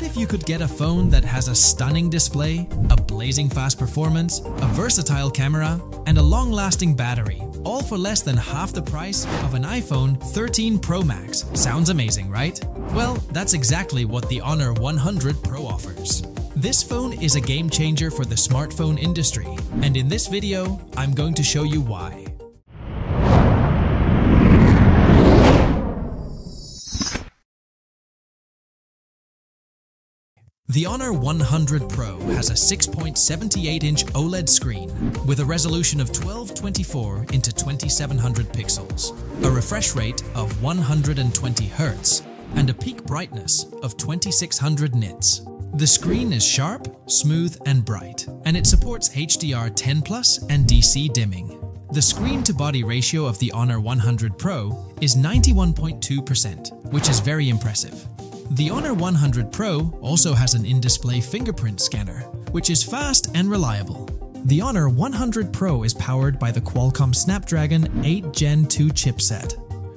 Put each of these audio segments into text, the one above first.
if you could get a phone that has a stunning display, a blazing fast performance, a versatile camera, and a long-lasting battery, all for less than half the price of an iPhone 13 Pro Max? Sounds amazing, right? Well, that's exactly what the Honor 100 Pro offers. This phone is a game changer for the smartphone industry, and in this video, I'm going to show you why. The Honor 100 Pro has a 6.78-inch OLED screen with a resolution of 1224 into 2700 pixels, a refresh rate of 120 Hz, and a peak brightness of 2600 nits. The screen is sharp, smooth, and bright, and it supports HDR10+ and DC dimming. The screen-to-body ratio of the Honor 100 Pro is 91.2%, which is very impressive. The Honor 100 Pro also has an in-display fingerprint scanner, which is fast and reliable. The Honor 100 Pro is powered by the Qualcomm Snapdragon 8 Gen 2 chipset,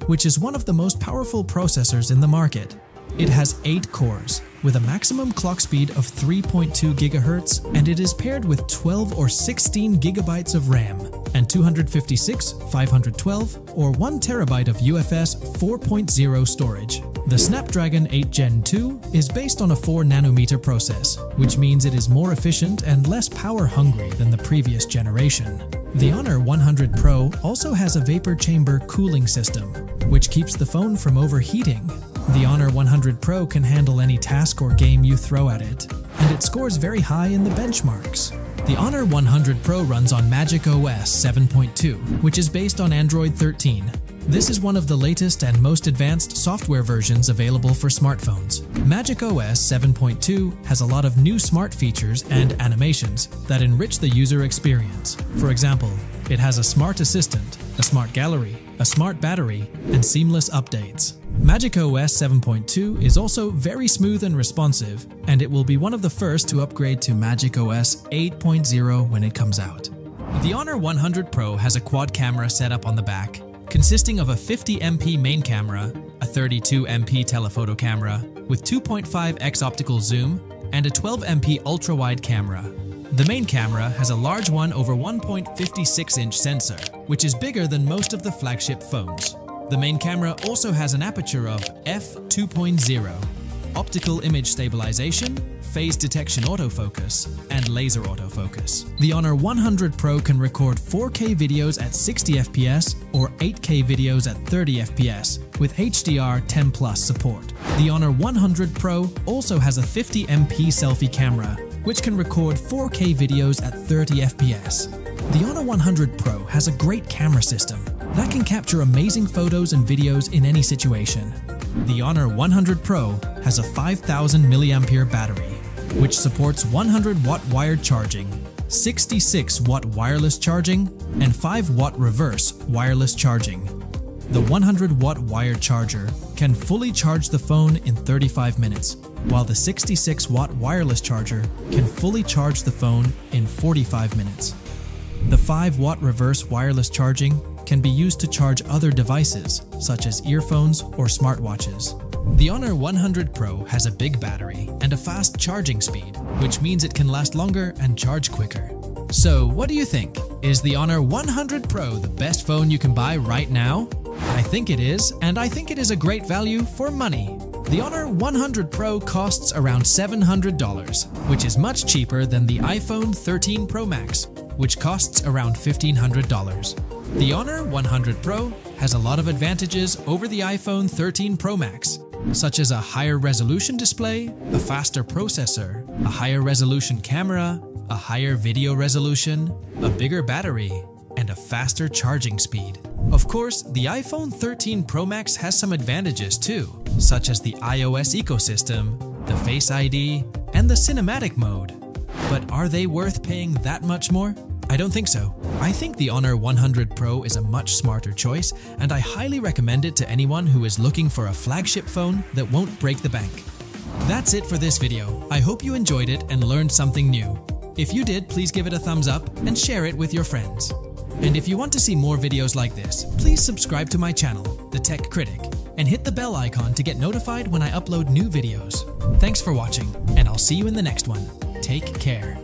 which is one of the most powerful processors in the market. It has 8 cores, with a maximum clock speed of 3.2 GHz, and it is paired with 12 or 16 GB of RAM and 256, 512, or 1 TB of UFS 4.0 storage. The Snapdragon 8 Gen 2 is based on a 4nm process, which means it is more efficient and less power-hungry than the previous generation. The Honor 100 Pro also has a vapor chamber cooling system, which keeps the phone from overheating. The Honor 100 Pro can handle any task or game you throw at it, and it scores very high in the benchmarks. The Honor 100 Pro runs on MagicOS 7.2, which is based on Android 13. This is one of the latest and most advanced software versions available for smartphones. MagicOS 7.2 has a lot of new smart features and animations that enrich the user experience. For example, it has a smart assistant, a smart gallery, a smart battery, and seamless updates. MagicOS 7.2 is also very smooth and responsive, and it will be one of the first to upgrade to MagicOS 8.0 when it comes out. The Honor 100 Pro has a quad camera setup on the back, consisting of a 50MP main camera, a 32MP telephoto camera with 2.5x optical zoom, and a 12MP ultra-wide camera. The main camera has a large 1/1.56-inch sensor, which is bigger than most of the flagship phones. The main camera also has an aperture of f2.0, optical image stabilization, phase detection autofocus, and laser autofocus. The Honor 100 Pro can record 4K videos at 60 FPS or 8K videos at 30 FPS with HDR10+ support. The Honor 100 Pro also has a 50MP selfie camera, which can record 4K videos at 30 FPS. The Honor 100 Pro has a great camera system that can capture amazing photos and videos in any situation. The Honor 100 Pro has a 5000 mAh battery, which supports 100-watt wired charging, 66-watt wireless charging, and 5-watt reverse wireless charging. The 100-watt wired charger can fully charge the phone in 35 minutes, while the 66-watt wireless charger can fully charge the phone in 45 minutes. The 5-watt reverse wireless charging can be used to charge other devices, such as earphones or smartwatches. The Honor 100 Pro has a big battery and a fast charging speed, which means it can last longer and charge quicker. So, what do you think? Is the Honor 100 Pro the best phone you can buy right now? I think it is, and I think it is a great value for money. The Honor 100 Pro costs around $700, which is much cheaper than the iPhone 13 Pro Max, which costs around $1,500. The Honor 100 Pro has a lot of advantages over the iPhone 13 Pro Max, such as a higher resolution display, a faster processor, a higher resolution camera, a higher video resolution, a bigger battery, and a faster charging speed. Of course, the iPhone 13 Pro Max has some advantages too, such as the iOS ecosystem, the Face ID, and the cinematic mode. But are they worth paying that much more? I don't think so. I think the Honor 100 Pro is a much smarter choice, and I highly recommend it to anyone who is looking for a flagship phone that won't break the bank. That's it for this video. I hope you enjoyed it and learned something new. If you did, please give it a thumbs up and share it with your friends. And if you want to see more videos like this, please subscribe to my channel, The Tech Critic, and hit the bell icon to get notified when I upload new videos. Thanks for watching, and I'll see you in the next one. Take care.